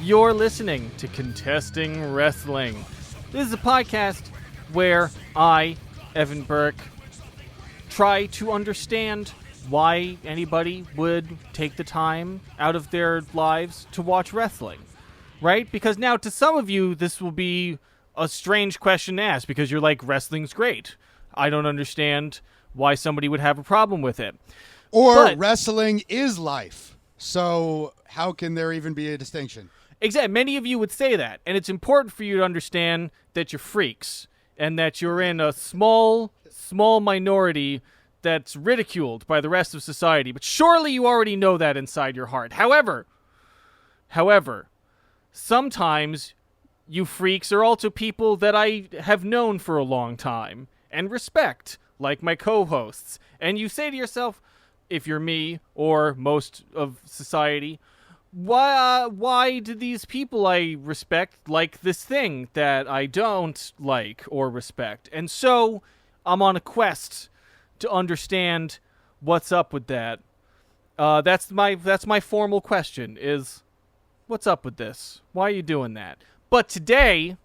You're listening to Contesting Wrestling. This is a podcast where I, Evan Burke, try to understand why anybody would take the time out of their lives to watch wrestling, right? Because now to some of you, this will be a strange question to ask because you're like, wrestling's great. I don't understand why somebody would have a problem with it. Or wrestling is life. So how can there even be a distinction? Exactly. Many of you would say that. And it's important for you to understand that you're freaks and that you're in a small minority that's ridiculed by the rest of society. But surely you already know that inside your heart. However, sometimes you freaks are also people that I have known for a long time and respect, like my co-hosts. And you say to yourself, if you're me or most of society, why do these people I respect like this thing that I don't like or respect? And so I'm on a quest to understand what's up with that. That's my formal question is, what's up with this? Why are you doing that? But today,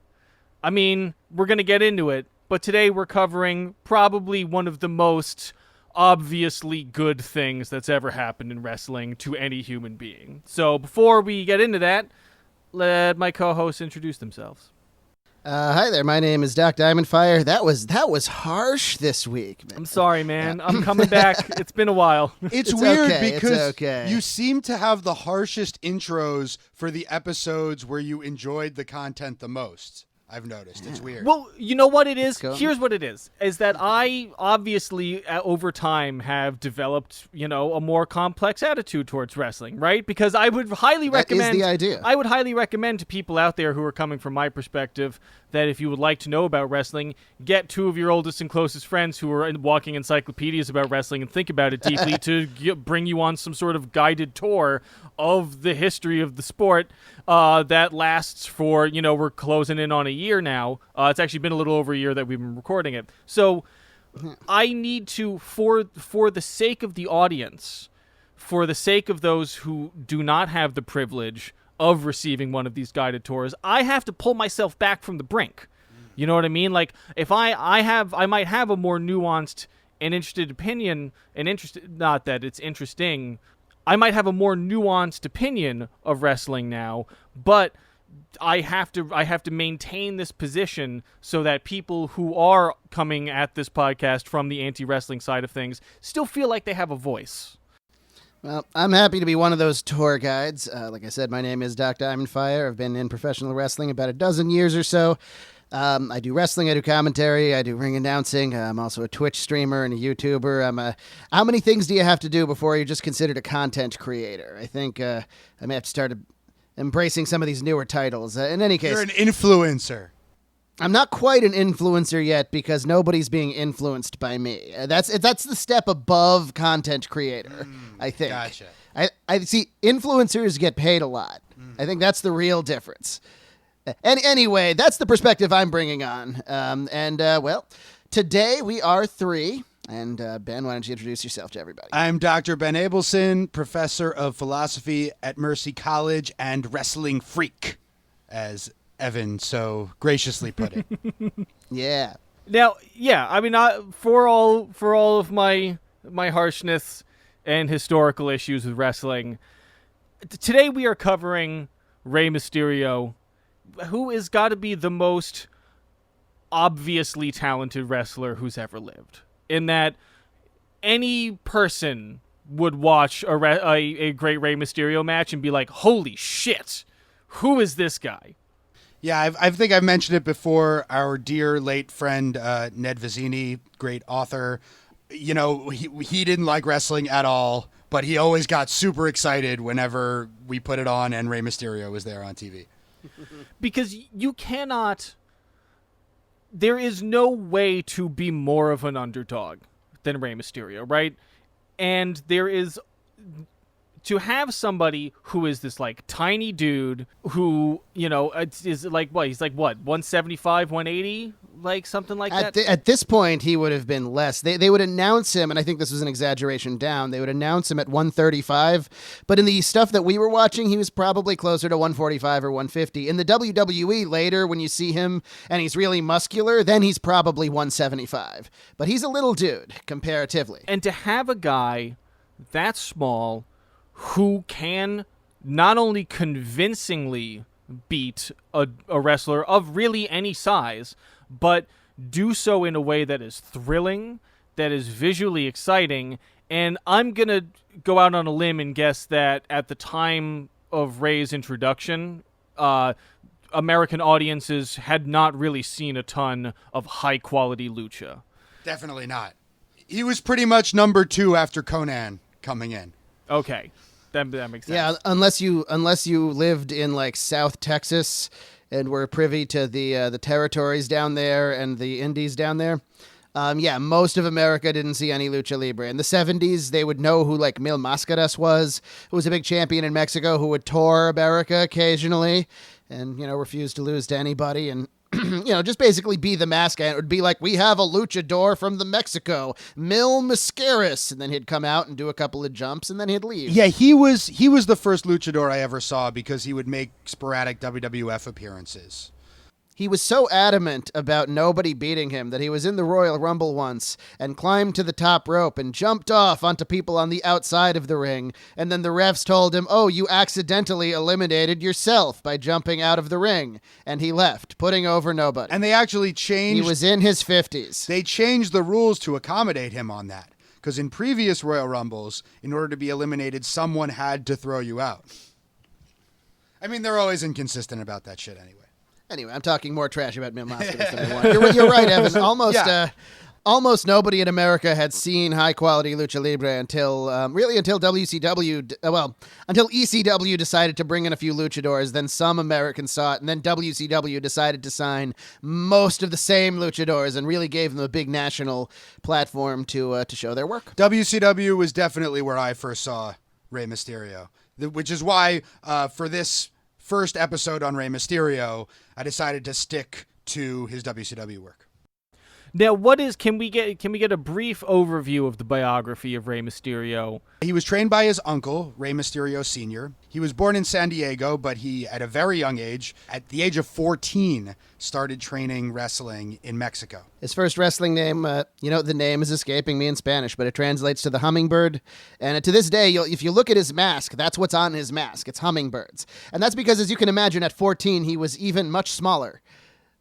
I mean, we're going to get into it, but today we're covering probably one of the most obviously good things that's ever happened in wrestling to any human being. So before we get into that, let my co-hosts introduce themselves. Hi there, my name is Doc Diamondfire. That was harsh this week, man. I'm sorry, man. I'm coming back. It's been a while. It's weird okay, because you seem to have the harshest intros for the episodes where you enjoyed the content the most. I've noticed. It's weird. Well, you know what it is? Here's what it is that I obviously over time have developed, a more complex attitude towards wrestling, right? Because I would highly recommend... That is the idea. I would highly recommend to people out there who are coming from my perspective that if you would like to know about wrestling, get two of your oldest and closest friends who are walking encyclopedias about wrestling and think about it deeply to bring you on some sort of guided tour of the history of the sport that lasts for, we're closing in on a year now. It's actually been a little over a year that we've been recording it. So I need to, for the sake of the audience, for the sake of those who do not have the privilege of receiving one of these guided tours, I have to pull myself back from the brink. You know what I mean? Like, if I might have a more nuanced and interested opinion, not that it's interesting, I might have a more nuanced opinion of wrestling now, but I have to maintain this position so that people who are coming at this podcast from the anti-wrestling side of things still feel like they have a voice. Well, I'm happy to be one of those tour guides. Like I said, my name is Doc Diamondfire. I've been in professional wrestling about a dozen years or so. I do wrestling, I do commentary, I do ring announcing. I'm also a Twitch streamer and a YouTuber. How many things do you have to do before you're just considered a content creator? I think I may have to start embracing some of these newer titles. In any case, you're an influencer. I'm not quite an influencer yet because nobody's being influenced by me. That's the step above content creator, I think. Gotcha. I see influencers get paid a lot. I think that's the real difference. Anyway, that's the perspective I'm bringing on. Well, today we are three. And Ben, why don't you introduce yourself to everybody? I'm Dr. Ben Abelson, professor of philosophy at Mercy College and wrestling freak, as Evan so graciously put it. Yeah. Now, I mean, for all of my harshness and historical issues with wrestling, today we are covering Rey Mysterio, who has got to be the most obviously talented wrestler who's ever lived. In that any person would watch a great Rey Mysterio match and be like, holy shit, who is this guy? Yeah, I think I've mentioned it before. Our dear late friend, Ned Vizzini, great author, he didn't like wrestling at all, but he always got super excited whenever we put it on and Rey Mysterio was there on TV. Because you cannot... There is no way to be more of an underdog than Rey Mysterio, right? And there is... to have somebody who is this like tiny dude who, is like what? He's like what? 175, 180, like something like that. At this point, he would have been less. They would announce him, and I think this was an exaggeration down. They would announce him at 135, but in the stuff that we were watching, he was probably closer to 145 or 150. In the WWE later, when you see him and he's really muscular, then he's probably 175. But he's a little dude comparatively. And to have a guy that small who can not only convincingly beat a wrestler of really any size, but do so in a way that is thrilling, that is visually exciting. And I'm going to go out on a limb and guess that at the time of Rey's introduction, American audiences had not really seen a ton of high-quality lucha. Definitely not. He was pretty much number 2 after Conan coming in. Okay. That makes sense. Yeah, unless you lived in like South Texas and were privy to the territories down there and the indies down there. Most of America didn't see any lucha libre. In the 70s, they would know who like Mil Mascaras was, who was a big champion in Mexico, who would tour America occasionally, and refused to lose to anybody, and just basically be the mascot. It would be like, we have a luchador from the Mexico, Mil Mascaras, and then he'd come out and do a couple of jumps, and then he'd leave. Yeah, he was the first luchador I ever saw because he would make sporadic WWF appearances. He was so adamant about nobody beating him that he was in the Royal Rumble once and climbed to the top rope and jumped off onto people on the outside of the ring. And then the refs told him, "Oh, you accidentally eliminated yourself by jumping out of the ring." And he left, putting over nobody. And they actually changed... He was in his 50s. They changed the rules to accommodate him on that. Because in previous Royal Rumbles, in order to be eliminated, someone had to throw you out. I mean, they're always inconsistent about that shit anyway. Anyway, I'm talking more trash about Mil Mascaras than I want. You're right, Evan. Almost nobody in America had seen high-quality lucha libre until WCW, until ECW decided to bring in a few luchadors. Then some Americans saw it, and then WCW decided to sign most of the same luchadors and really gave them a big national platform to show their work. WCW was definitely where I first saw Rey Mysterio, which is why for this first episode on Rey Mysterio, I decided to stick to his WCW work. Now, can we get a brief overview of the biography of Rey Mysterio? He was trained by his uncle, Rey Mysterio Sr. He was born in San Diego, but he, at a very young age, at the age of 14, started training wrestling in Mexico. His first wrestling name, the name is escaping me in Spanish, but it translates to the hummingbird. And to this day, if you look at his mask, that's what's on his mask. It's hummingbirds. And that's because, as you can imagine, at 14, he was even much smaller.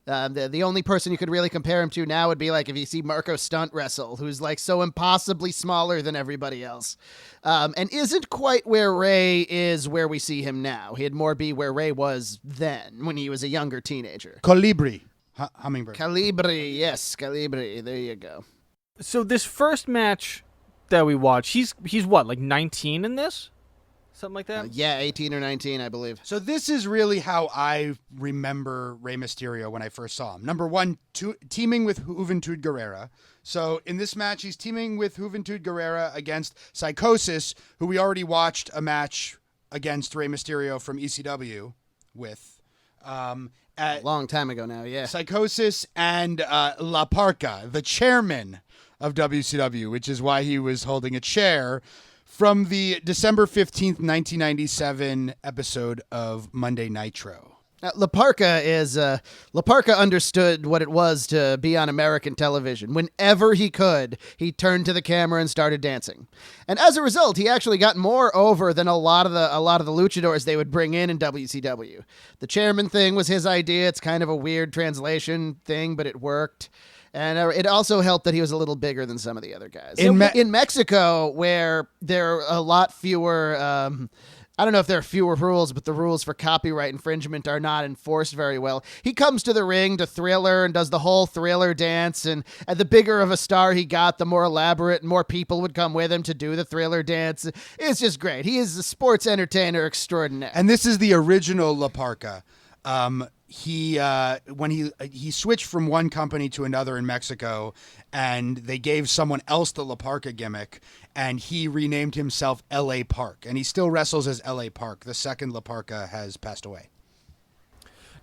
The only person you could really compare him to now would be like if you see Marco Stunt wrestle, who's like so impossibly smaller than everybody else, and isn't quite where Rey is where we see him now. He'd more be where Rey was then when he was a younger teenager. Colibri. Hummingbird. Calibri, yes, Calibri. There you go. So this first match that we watched, he's what, like 19 in this? Something like that? 18 or 19, I believe. So this is really how I remember Rey Mysterio when I first saw him. Number one, teaming with Juventud Guerrera. So in this match, he's teaming with Juventud Guerrera against Psychosis, who we already watched a match against Rey Mysterio from ECW with. A long time ago now, yeah. Psychosis and La Parca, the chairman of WCW, which is why he was holding a chair, from the December 15th, 1997 episode of Monday Nitro. La Parca understood what it was to be on American television. Whenever he could, he turned to the camera and started dancing. And as a result, he actually got more over than a lot of the luchadors they would bring in WCW. The chairman thing was his idea. It's kind of a weird translation thing, but it worked. And it also helped that he was a little bigger than some of the other guys. In Mexico, where there are a lot fewer, I don't know if there are fewer rules, but the rules for copyright infringement are not enforced very well. He comes to the ring to Thriller and does the whole Thriller dance. And the bigger of a star he got, the more elaborate and more people would come with him to do the Thriller dance. It's just great. He is a sports entertainer extraordinaire. And this is the original La Parca. When he switched from one company to another in Mexico, and they gave someone else the La Parka gimmick, and he renamed himself L.A. Park, and he still wrestles as L.A. Park. The second La Parka has passed away.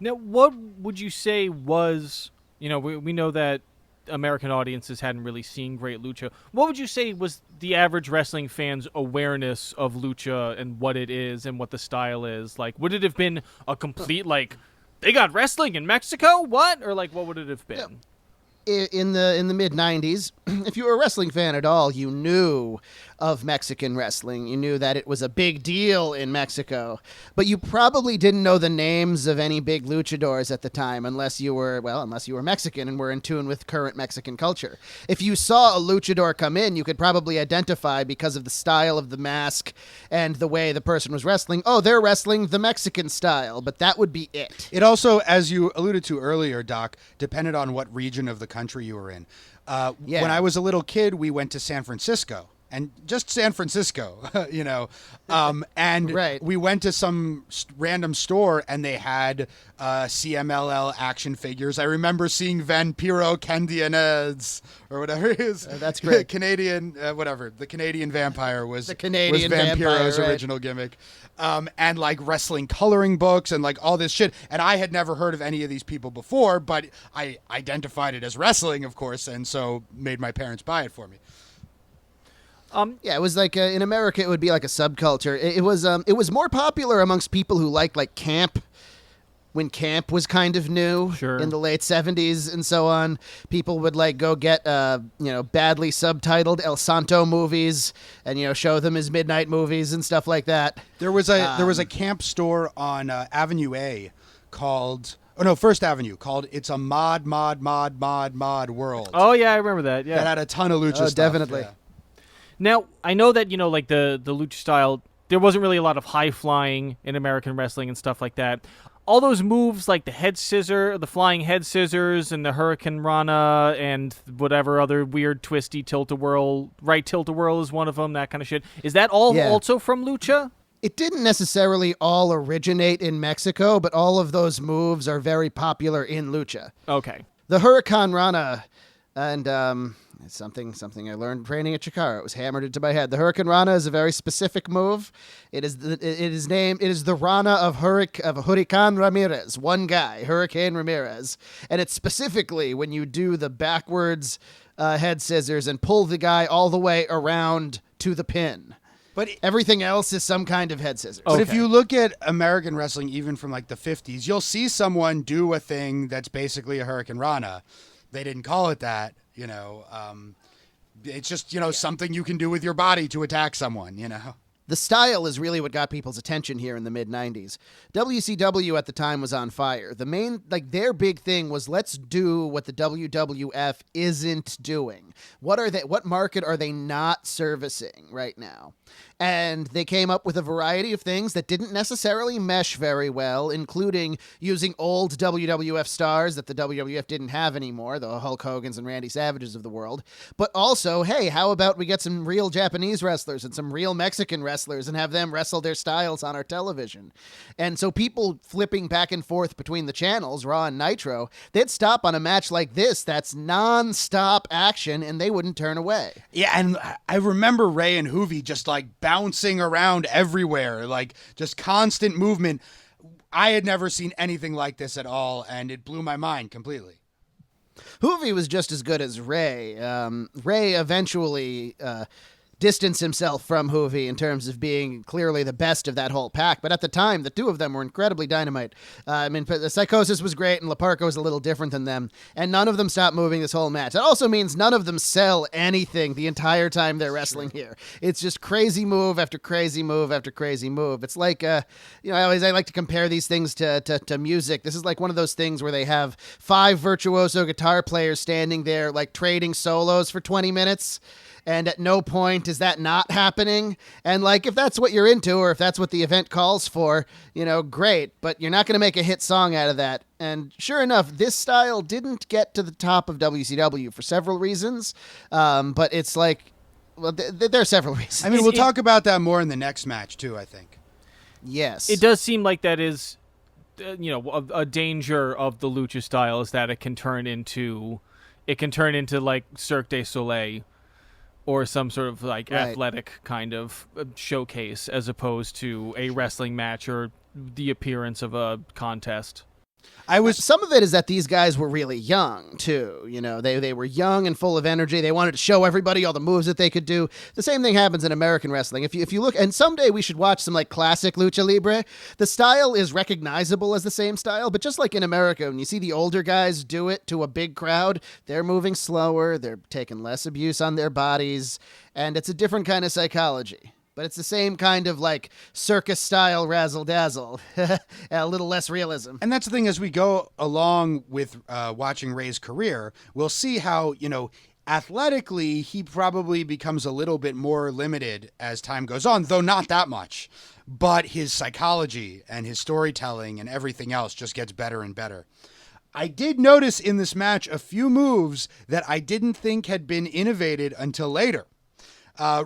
Now, what would you say was, we know that American audiences hadn't really seen great lucha. What would you say was the average wrestling fan's awareness of lucha and what it is and what the style is? Like, would it have been a complete, like, they got wrestling in Mexico? What? Or, like, what would it have been? Yeah. In the mid 90s, if you were a wrestling fan at all, you knew of Mexican wrestling. You knew that it was a big deal in Mexico, but you probably didn't know the names of any big luchadors at the time unless you were Mexican and were in tune with current Mexican culture. If you saw a luchador come in, you could probably identify because of the style of the mask and the way the person was wrestling. Oh, they're wrestling the Mexican style, but that would be it. It also, as you alluded to earlier, Doc, depended on what region of the country you were in. When I was a little kid, we went to San Francisco. And just San Francisco, and right. We went to some random store and they had CMLL action figures. I remember seeing Vampiro Candianez or whatever it is. That's great. Canadian, whatever. The Canadian vampire was the Canadian was Vampiro's vampire, original gimmick. And like wrestling coloring books and like all this shit. And I had never heard of any of these people before, but I identified it as wrestling, of course, and so made my parents buy it for me. Yeah, it was like in America, it would be like a subculture. It was more popular amongst people who liked like camp, when camp was kind of new in the late 70s and so on. People would like go get badly subtitled El Santo movies and show them as midnight movies and stuff like that. There was a camp store on Avenue A called. Oh no, First Avenue, called It's a Mod World. Oh yeah, I remember that. Yeah, that had a ton of lucha stuff. Definitely. Yeah. Now, I know that, like the lucha style, there wasn't really a lot of high flying in American wrestling and stuff like that. All those moves like the head scissor, the flying head scissors, and the Hurricane Rana, and whatever other weird twisty tilt-a-whirl, right tilt-a-whirl is one of them, that kind of shit. Is that all also from lucha? It didn't necessarily all originate in Mexico, but all of those moves are very popular in lucha. Okay. The Hurricane Rana, and it's something I learned training at Chikara. It was hammered into my head. The Hurricane Rana is a very specific move. It is the Rana of Hurricane Ramirez, one guy, Hurricane Ramirez, and it's specifically when you do the backwards head scissors and pull the guy all the way around to the pin. But everything else is some kind of head scissors. But if you look at American wrestling, even from like the 50s, you'll see someone do a thing that's basically a Hurricane Rana. They didn't call it that, It's just, something you can do with your body to attack someone, The style is really what got people's attention here in the mid-90s. WCW at the time was on fire. Their big thing was, let's do what the WWF isn't doing. What market are they not servicing right now? And they came up with a variety of things that didn't necessarily mesh very well, including using old WWF stars that the WWF didn't have anymore, the Hulk Hogan's and Randy Savages of the world. But also, hey, how about we get some real Japanese wrestlers and some real Mexican wrestlers and have them wrestle their styles on our television? And so people flipping back and forth between the channels, Raw and Nitro, they'd stop on a match like this that's non-stop action and they wouldn't turn away. Yeah, and I remember Ray and Hoovy just like bouncing around everywhere, like just constant movement. I had never seen anything like this at all, and it blew my mind completely. Hoovy was just as good as Ray. Ray eventually distanced himself from Hoovy in terms of being clearly the best of that whole pack. But at the time, the two of them were incredibly dynamite. The Psychosis was great, and La Parka was a little different than them. And none of them stopped moving this whole match. That also means none of them sell anything the entire time they're wrestling here. It's just crazy move after crazy move after crazy move. It's like, I like to compare these things to music. This is like one of those things where they have 5 virtuoso guitar players standing there, like trading solos for 20 minutes. And at no point is that not happening. And like, if that's what you're into, or if that's what the event calls for, great. But you're not going to make a hit song out of that. And sure enough, this style didn't get to the top of WCW for several reasons. But it's like, well, there are several reasons. I mean, we'll talk about that more in the next match too, I think. Yes. It does seem like that is a danger of the lucha style is that it can turn into like Cirque du Soleil or some sort of like Right. athletic kind of showcase as opposed to a wrestling match or the appearance of a contest. Some of it is that these guys were really young too. They were young and full of energy. They wanted to show everybody all the moves that they could do. The same thing happens in American wrestling. If you look, and someday we should watch some like classic lucha libre. The style is recognizable as the same style, but just like in America, when you see the older guys do it to a big crowd, they're moving slower, they're taking less abuse on their bodies, and it's a different kind of psychology. But it's the same kind of like circus style razzle dazzle, a little less realism. And that's the thing, as we go along with watching Rey's career, we'll see how, athletically, he probably becomes a little bit more limited as time goes on, though not that much. But his psychology and his storytelling and everything else just gets better and better. I did notice in this match a few moves that I didn't think had been innovated until later.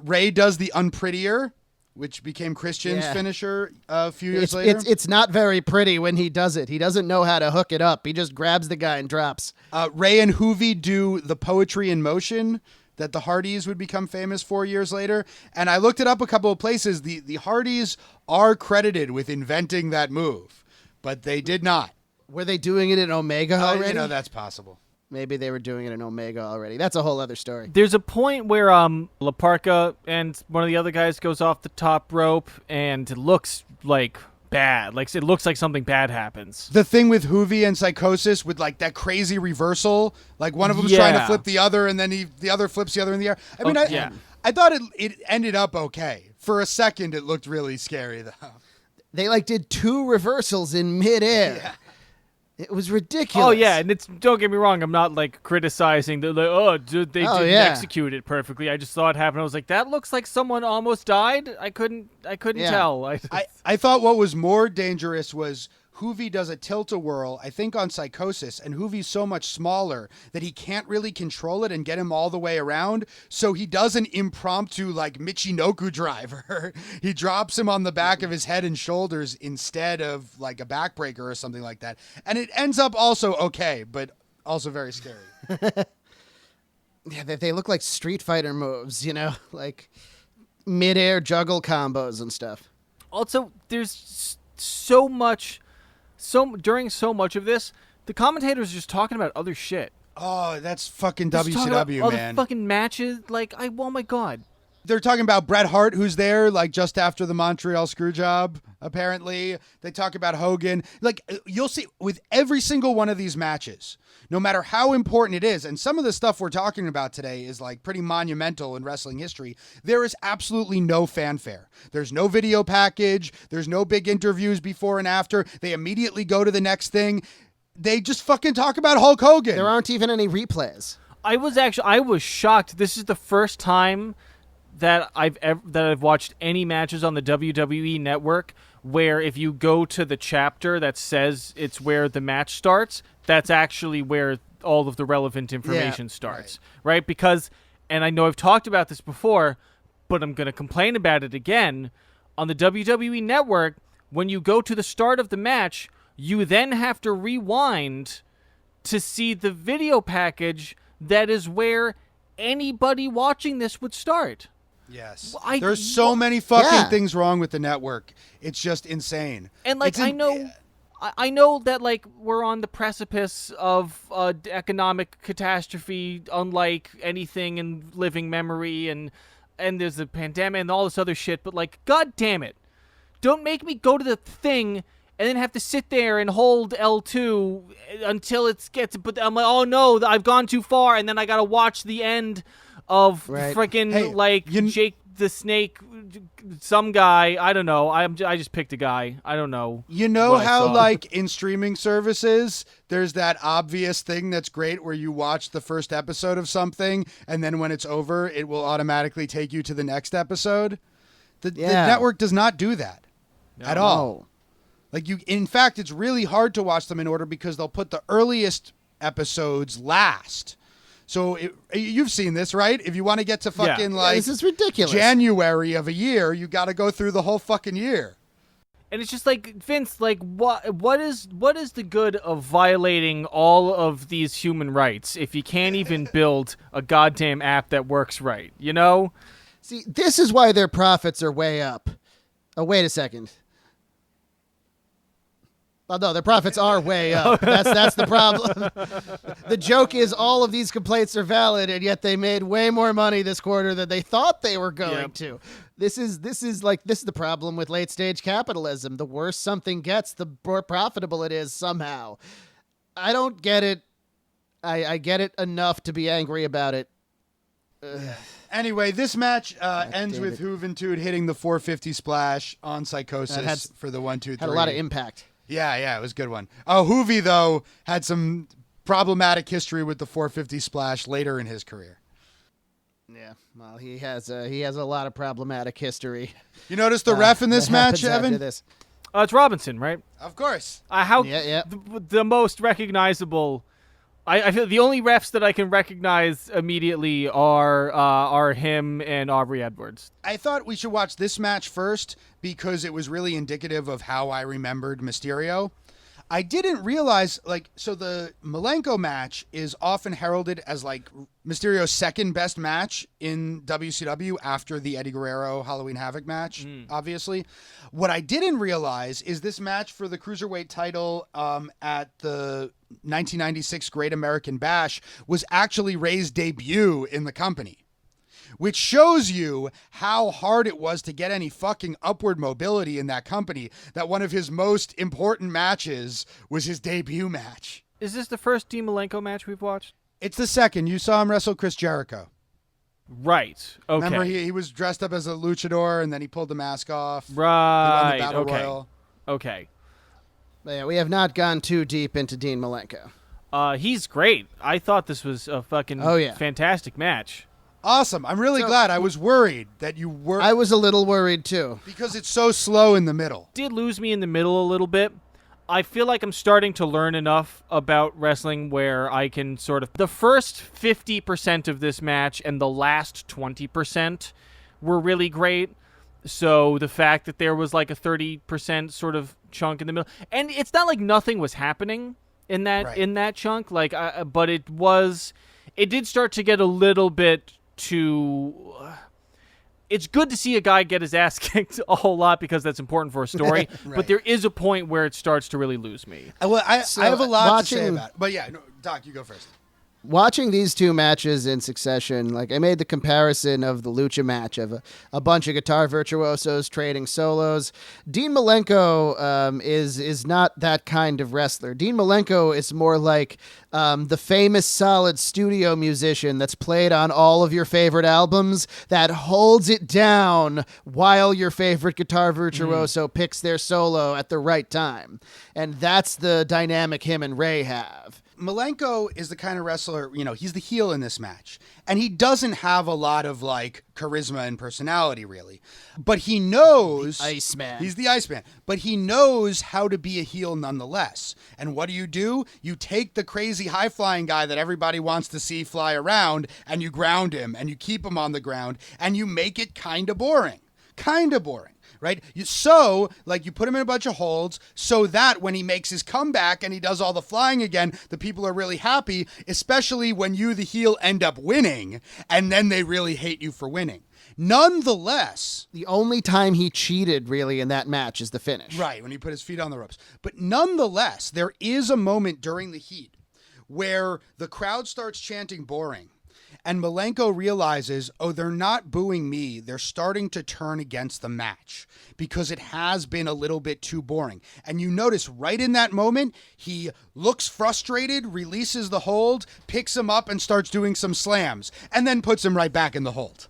Rey does the unprettier, which became Christian's finisher a few years later. It's not very pretty when he does it. He doesn't know how to hook it up. He just grabs the guy and drops. Rey and Hoovy do the poetry in motion that the Hardys would become famous for years later. And I looked it up a couple of places. The Hardys are credited with inventing that move, but they did not. Were they doing it in Omega already? That's possible. Maybe they were doing it in Omega already. That's a whole other story. There's a point where La Parka and one of the other guys goes off the top rope, and it looks like bad. Like it looks like something bad happens. The thing with Hoovy and Psychosis with like that crazy reversal, like one of them's trying to flip the other, and then the other flips the other in the air. I mean, I thought it ended up okay. For a second, it looked really scary though. They like did 2 reversals in midair. Yeah. It was ridiculous. Oh yeah, and don't get me wrong, I'm not like criticizing they didn't execute it perfectly. I just saw it happen. I was like, that looks like someone almost died. I couldn't tell. I thought what was more dangerous was Hoovy does a tilt-a-whirl, I think on Psychosis, and Hoovy's so much smaller that he can't really control it and get him all the way around, so he does an impromptu, like, Michinoku driver. He drops him on the back of his head and shoulders instead of, like, a backbreaker or something like that. And it ends up also okay, but also very scary. Yeah, they look like Street Fighter moves, like mid-air juggle combos and stuff. Also, there's during so much of this, the commentators are just talking about other shit. Oh, that's fucking Just talking about WCW, other man. fucking matches. Like, oh my god. They're talking about Bret Hart, who's there, like, just after the Montreal Screwjob, apparently. They talk about Hogan. Like, you'll see, with every single one of these matches, no matter how important it is, and some of the stuff we're talking about today is, like, pretty monumental in wrestling history, there is absolutely no fanfare. There's no video package. There's no big interviews before and after. They immediately go to the next thing. They just fucking talk about Hulk Hogan. There aren't even any replays. I was shocked. This is the first time that I've watched any matches on the WWE network where if you go to the chapter that says it's where the match starts, that's actually where all of the relevant information starts, right? Because, and I know I've talked about this before, but I'm going to complain about it again, on the WWE network, when you go to the start of the match, you then have to rewind to see the video package that is where anybody watching this would start. Yes. There's so many fucking things wrong with the network. It's just insane. And like I know that like we're on the precipice of economic catastrophe unlike anything in living memory, and there's a pandemic and all this other shit, but like, god damn it. Don't make me go to the thing and then have to sit there and hold L2 until it gets, but I'm like, oh no, I've gone too far, and then I gotta watch the end of freaking Jake the Snake, some guy. I don't know. I just picked a guy. I don't know. You know how like in streaming services, there's that obvious thing that's great where you watch the first episode of something, and then when it's over, it will automatically take you to the next episode. The network does not do that at all. Like in fact, it's really hard to watch them in order because they'll put the earliest episodes last. So you've seen this, right? If you want to get to fucking like this is ridiculous. January of a year, you got to go through the whole fucking year. And it's just like, Vince, like, what is the good of violating all of these human rights if you can't even build a goddamn app that works right, you know? See, this is why their profits are way up. Oh, wait a second. Oh, no, their profits are way up. That's the problem. The joke is all of these complaints are valid, and yet they made way more money this quarter than they thought they were going to. This is the problem with late stage capitalism. The worse something gets, the more profitable it is somehow. I don't get it. I get it enough to be angry about it. Anyway, this match ends with Juventud hitting the 450 splash on Psychosis for the 1, 2, 3. Had a lot of impact. Yeah, it was a good one. Oh, Hoovy, though, had some problematic history with the 450 splash later in his career. Yeah, well, he has a lot of problematic history. You notice the ref in this match, Evan? This. It's Robinson, right? Of course. The most recognizable. I feel the only refs that I can recognize immediately are him and Aubrey Edwards. I thought we should watch this match first because it was really indicative of how I remembered Mysterio. I didn't realize, so the Malenko match is often heralded as, Mysterio's second best match in WCW after the Eddie Guerrero Halloween Havoc match, obviously. What I didn't realize is this match for the Cruiserweight title at the 1996 Great American Bash was actually Rey's debut in the company, which shows you how hard it was to get any fucking upward mobility in that company, that one of his most important matches was his debut match. Is this the first Dean Malenko match we've watched? It's the second. You saw him wrestle Chris Jericho. Right. Okay. Remember, he was dressed up as a luchador, and then he pulled the mask off. Right. He won the Battle Royal. Okay. But yeah, we have not gone too deep into Dean Malenko. He's great. I thought this was a fucking fantastic match. Awesome. I'm really glad. I was worried that you were. I was a little worried, too. Because it's so slow in the middle. Did lose me in the middle a little bit. I feel like I'm starting to learn enough about wrestling where I can sort of... The first 50% of this match and the last 20% were really great. So the fact that there was like a 30% sort of chunk in the middle... And it's not like nothing was happening in that chunk. But it was... It did start to get a little bit too... It's good to see a guy get his ass kicked a whole lot because that's important for a story. Right. But there is a point where it starts to really lose me. Well, I have a lot to say about it. But yeah, Doc, you go first. Watching these two matches in succession, I made the comparison of the Lucha match of a bunch of guitar virtuosos trading solos. Dean Malenko is not that kind of wrestler. Dean Malenko is more like the famous solid studio musician that's played on all of your favorite albums that holds it down while your favorite guitar virtuoso picks their solo at the right time. And that's the dynamic him and Rey have. Malenko is the kind of wrestler, he's the heel in this match. And he doesn't have a lot of, charisma and personality, really. But he knows... The Iceman. He's the Iceman. But he knows how to be a heel nonetheless. And what do? You take the crazy high-flying guy that everybody wants to see fly around, and you ground him, and you keep him on the ground, and you make it kind of boring. Right? You put him in a bunch of holds so that when he makes his comeback and he does all the flying again, the people are really happy, especially when you, the heel, end up winning, and then they really hate you for winning. Nonetheless... The only time he cheated, really, in that match is the finish. Right, when he put his feet on the ropes. But nonetheless, there is a moment during the heat where the crowd starts chanting boring. And Malenko realizes, they're not booing me. They're starting to turn against the match because it has been a little bit too boring. And you notice right in that moment, he looks frustrated, releases the hold, picks him up and starts doing some slams and then puts him right back in the hold.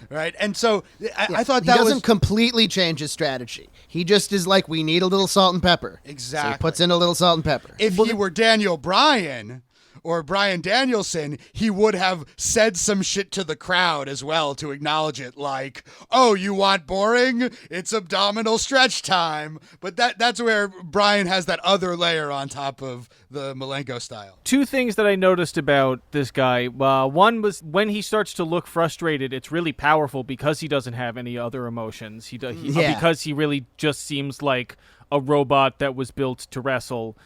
Right. And so I thought that he doesn't completely change his strategy. He just is like, we need a little salt and pepper. Exactly. So he puts in a little salt and pepper. If he were Daniel Bryan or Bryan Danielson, he would have said some shit to the crowd as well to acknowledge it, like, oh, you want boring? It's abdominal stretch time. But that's where Bryan has that other layer on top of the Malenko style. Two things that I noticed about this guy. One was when he starts to look frustrated, it's really powerful because he doesn't have any other emotions. Because he really just seems like a robot that was built to wrestle,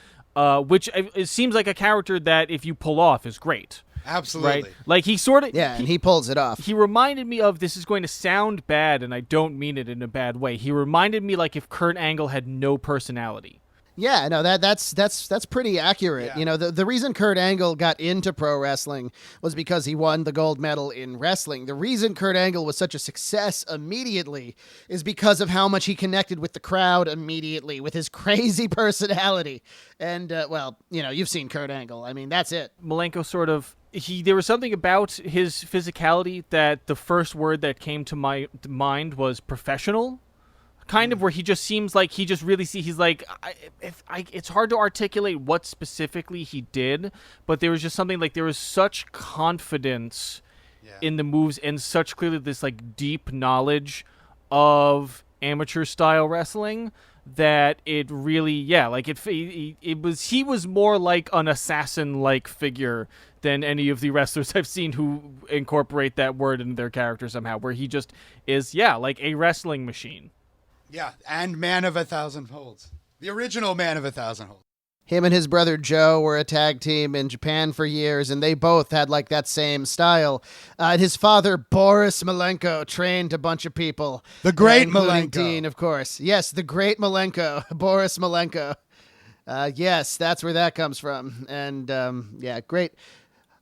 which it seems like a character that if you pull off is great. Absolutely. Right? Like he sort of... Yeah, and he pulls it off. He reminded me of, this is going to sound bad, and I don't mean it in a bad way. He reminded me like if Kurt Angle had no personality. Yeah, no, that's pretty accurate. Yeah. You know, the reason Kurt Angle got into pro wrestling was because he won the gold medal in wrestling. The reason Kurt Angle was such a success immediately is because of how much he connected with the crowd immediately, with his crazy personality. And, well, you know, you've seen Kurt Angle. I mean, that's it. Malenko sort of... There was something about his physicality that the first word that came to my mind was professional. Kind of where he just seems like he just really he's like, it's hard to articulate what specifically he did, but there was just something like there was such confidence in the moves and such clearly this like deep knowledge of amateur style wrestling that it really, he was more like an assassin like figure than any of the wrestlers I've seen who incorporate that word into their character somehow, where he just is, like a wrestling machine. Yeah, and Man of 1,000 Holds. The original Man of 1,000 Holds. Him and his brother Joe were a tag team in Japan for years, and they both had like that same style. And his father, Boris Malenko, trained a bunch of people. The great including Malenko. Dean, of course. Yes, the great Malenko, Boris Malenko. Yes, that's where that comes from. And yeah, great.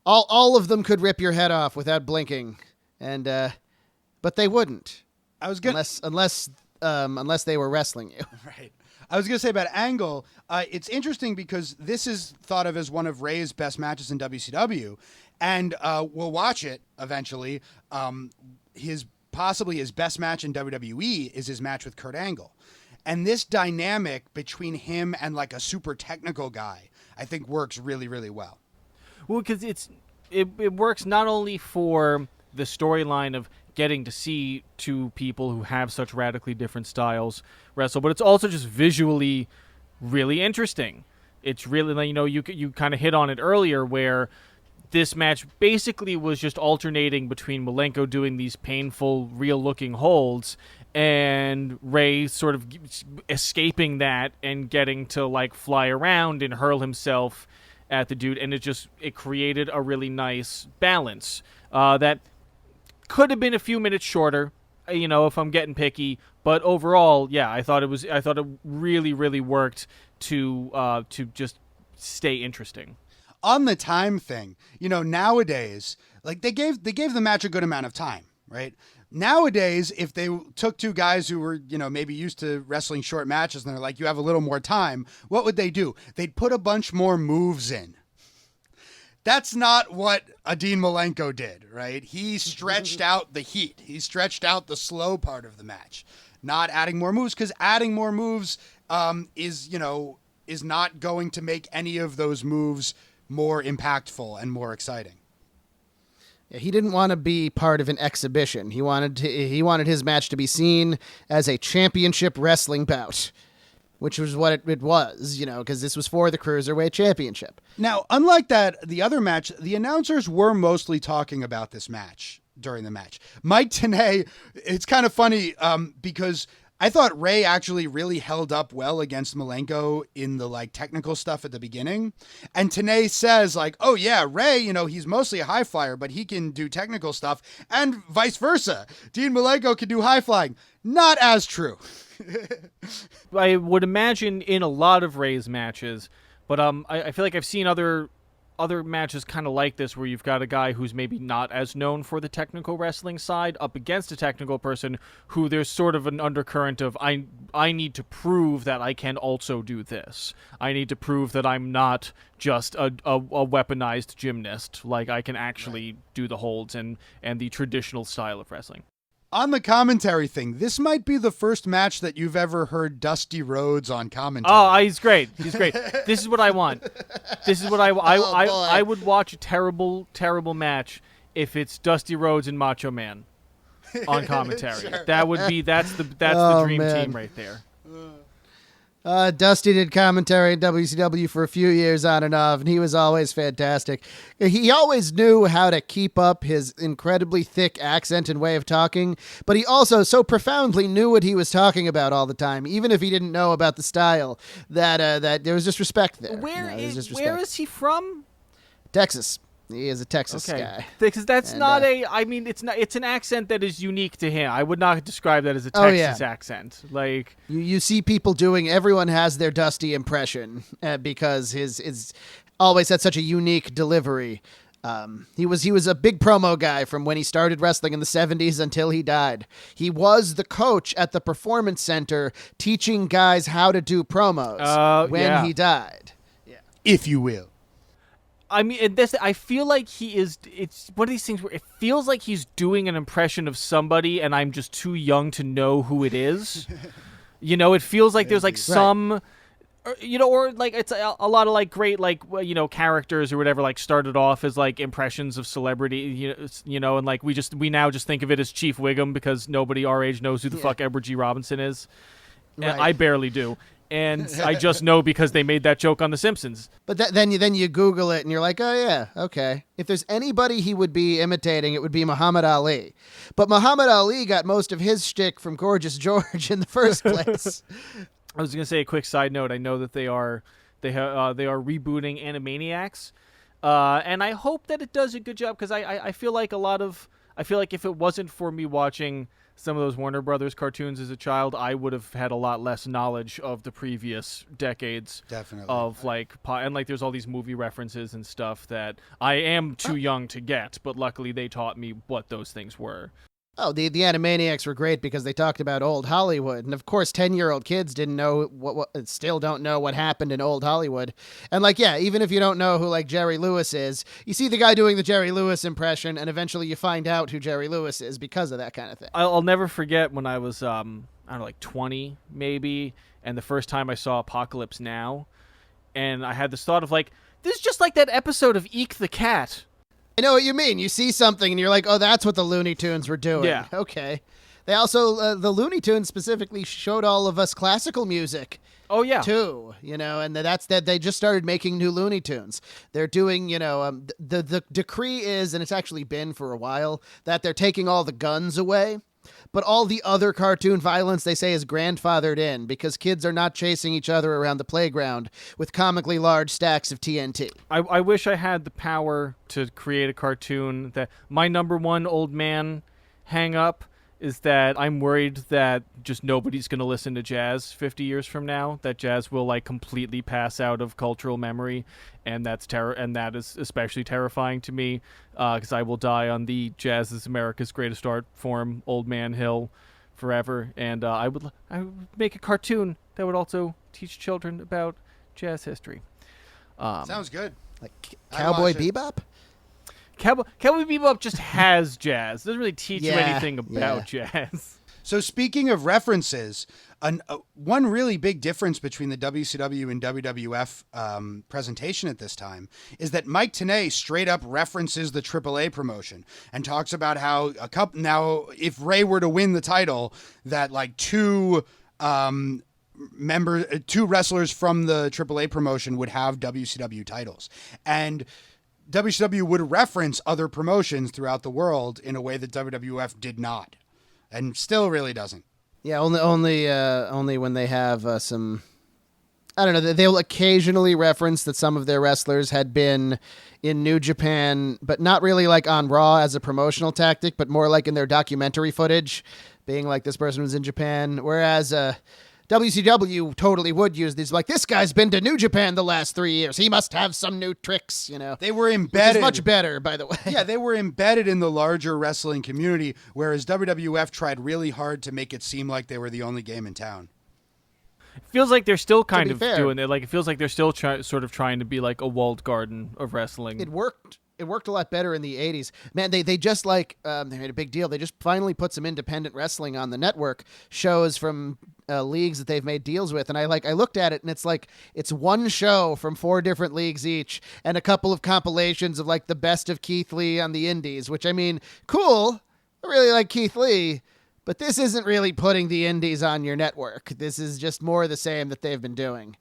All of them could rip your head off without blinking, and but they wouldn't. I was gonna Unless they were wrestling you. Right. I was going to say about Angle, it's interesting because this is thought of as one of Rey's best matches in WCW, and we'll watch it eventually. Possibly his best match in WWE is his match with Kurt Angle. And this dynamic between him and like a super technical guy, I think works really, really well. Well, because it works not only for the storyline of getting to see two people who have such radically different styles wrestle, but it's also just visually really interesting. It's really, you kind of hit on it earlier where this match basically was just alternating between Malenko doing these painful, real-looking holds and Rey sort of escaping that and getting to like fly around and hurl himself at the dude, and it created a really nice balance that could have been a few minutes shorter, if I'm getting picky. But overall, I thought it really, really worked to just stay interesting. On the time thing, nowadays, like they gave the match a good amount of time, right? Nowadays, if they took two guys who were, maybe used to wrestling short matches and they're like, you have a little more time, what would they do? They'd put a bunch more moves in. That's not what Dean Malenko did, right? He stretched out the heat. He stretched out the slow part of the match, not adding more moves, because adding more moves is not going to make any of those moves more impactful and more exciting. Yeah, he didn't want to be part of an exhibition. He wanted his match to be seen as a championship wrestling bout, which was what it was, because this was for the Cruiserweight Championship. Now, unlike the other match, the announcers were mostly talking about this match during the match. Mike Tenay, it's kind of funny because I thought Rey actually really held up well against Malenko in the like technical stuff at the beginning. And Tenay says like, oh yeah, Rey, he's mostly a high flyer, but he can do technical stuff, and vice versa. Dean Malenko can do high flying. Not as true. I would imagine in a lot of Rey's matches, but I feel like I've seen other matches kind of like this where you've got a guy who's maybe not as known for the technical wrestling side up against a technical person who there's sort of an undercurrent of I need to prove that I can also do this. I need to prove that I'm not just a weaponized gymnast. Like I can actually do the holds and the traditional style of wrestling. On the commentary thing, this might be the first match that you've ever heard Dusty Rhodes on commentary. Oh, he's great. He's great. This is what I want. This is what I would watch a terrible, terrible match if it's Dusty Rhodes and Macho Man on commentary. Sure. That's the dream team right there. Dusty did commentary in WCW for a few years on and off, and he was always fantastic. He always knew how to keep up his incredibly thick accent and way of talking, but he also so profoundly knew what he was talking about all the time, even if he didn't know about the style, that there was just respect there. Where is he from? Texas. He is a Texas guy. Because that's it's an accent that is unique to him. I would not describe that as a Texas accent. Like you see people everyone has their Dusty impression because his always had such a unique delivery. He was a big promo guy from when he started wrestling in the 70s until he died. He was the coach at the Performance Center teaching guys how to do promos when he died. Yeah. If you will. I mean, I feel like it's one of these things where it feels like he's doing an impression of somebody and I'm just too young to know who it is. It feels like there's like some, or like it's a lot of like great, like, characters or whatever, like started off as like impressions of celebrity, and like we now just think of it as Chief Wiggum because nobody our age knows who the fuck Edward G. Robinson is. Right. And I barely do. And I just know because they made that joke on The Simpsons. But then you Google it and you're like, oh yeah, okay. If there's anybody he would be imitating, it would be Muhammad Ali. But Muhammad Ali got most of his shtick from Gorgeous George in the first place. I was going to say a quick side note. I know that they are rebooting Animaniacs, and I hope that it does a good job because I feel like if it wasn't for me watching some of those Warner Brothers cartoons as a child, I would have had a lot less knowledge of the previous decades. Definitely. Of and there's all these movie references and stuff that I am too young to get, but luckily they taught me what those things were. Oh, the Animaniacs were great because they talked about old Hollywood. And of course, 10-year-old kids didn't know still don't know what happened in old Hollywood. And even if you don't know who Jerry Lewis is, you see the guy doing the Jerry Lewis impression and eventually you find out who Jerry Lewis is because of that kind of thing. I'll never forget when I was, 20 maybe. And the first time I saw Apocalypse Now. And I had this thought of this is just like that episode of Eek the Cat. I know what you mean. You see something and you're like, oh, that's what the Looney Tunes were doing. Yeah. Okay. They also, the Looney Tunes specifically showed all of us classical music. Oh, yeah. Too, and that's that they just started making new Looney Tunes. They're doing, the decree is, and it's actually been for a while, that they're taking all the guns away. But all the other cartoon violence, they say, is grandfathered in because kids are not chasing each other around the playground with comically large stacks of TNT. I wish I had the power to create a cartoon that my number one old man hang up is that I'm worried that just nobody's going to listen to jazz 50 years from now, that jazz will completely pass out of cultural memory, and that is especially terrifying to me because I will die on the jazz is America's greatest art form, Old Man Hill, forever, and I would make a cartoon that would also teach children about jazz history. Sounds good. Like Cowboy Bebop? Cowboy Bebop just has jazz. Doesn't really teach you anything about jazz. So speaking of references, one really big difference between the WCW and WWF presentation at this time is that Mike Tenay straight up references the AAA promotion and talks about how now if Ray were to win the title, that two wrestlers from the AAA promotion would have WCW titles. And WCW would reference other promotions throughout the world in a way that WWF did not, and still really doesn't. Yeah, only when they have some. I don't know. They'll occasionally reference that some of their wrestlers had been in New Japan, but not really on Raw as a promotional tactic, but more in their documentary footage, being this person was in Japan. Whereas WCW totally would use these. This guy's been to New Japan the last 3 years. He must have some new tricks, They were embedded. Which is much better, by the way. Yeah, they were embedded in the larger wrestling community, whereas WWF tried really hard to make it seem like they were the only game in town. It feels like they're still kind of doing it. It feels like they're still sort of trying to be a walled garden of wrestling. It worked It worked a lot better in the 80s. Man, they just like, they made a big deal. They just finally put some independent wrestling on the network, shows from leagues that they've made deals with. And I looked at it and it's like, it's one show from 4 different leagues each and a couple of compilations of like the best of Keith Lee on the indies, which I mean, cool. I really like Keith Lee, but this isn't really putting the indies on your network. This is just more of the same that they've been doing.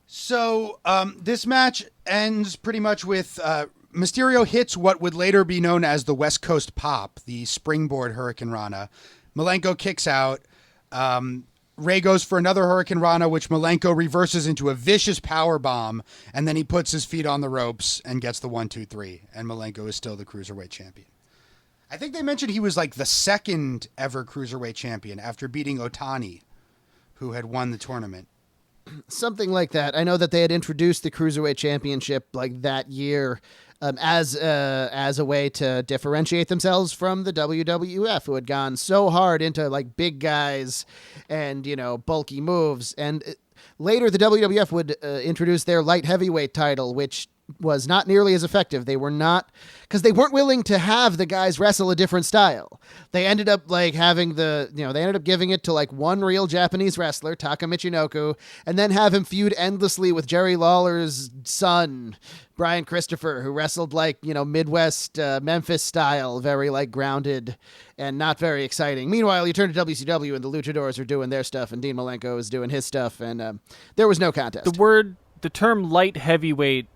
So this match ends pretty much with Mysterio hits what would later be known as the West Coast Pop, the springboard Hurricane Rana. Malenko kicks out. Rey goes for another Hurricane Rana, which Malenko reverses into a vicious power bomb, and then he puts his feet on the ropes and gets the 1-2-3, and Malenko is still the Cruiserweight champion. I think they mentioned he was like the second ever Cruiserweight champion after beating Otani, who had won the tournament. Something like that. I know that they had introduced the Cruiserweight Championship like that year as a way to differentiate themselves from the WWF, who had gone so hard into like big guys and, you know, bulky moves. And later the WWF would introduce their light heavyweight title, which was not nearly as effective. They were not, because they weren't willing to have the guys wrestle a different style. They ended up like having they ended up giving it to like one real Japanese wrestler, Taka Michinoku, and then have him feud endlessly with Jerry Lawler's son, Brian Christopher, who wrestled like, you know, Midwest Memphis style, very like grounded and not very exciting. Meanwhile, you turn to WCW and the Luchadors are doing their stuff and Dean Malenko is doing his stuff, and there was no contest. The term light heavyweight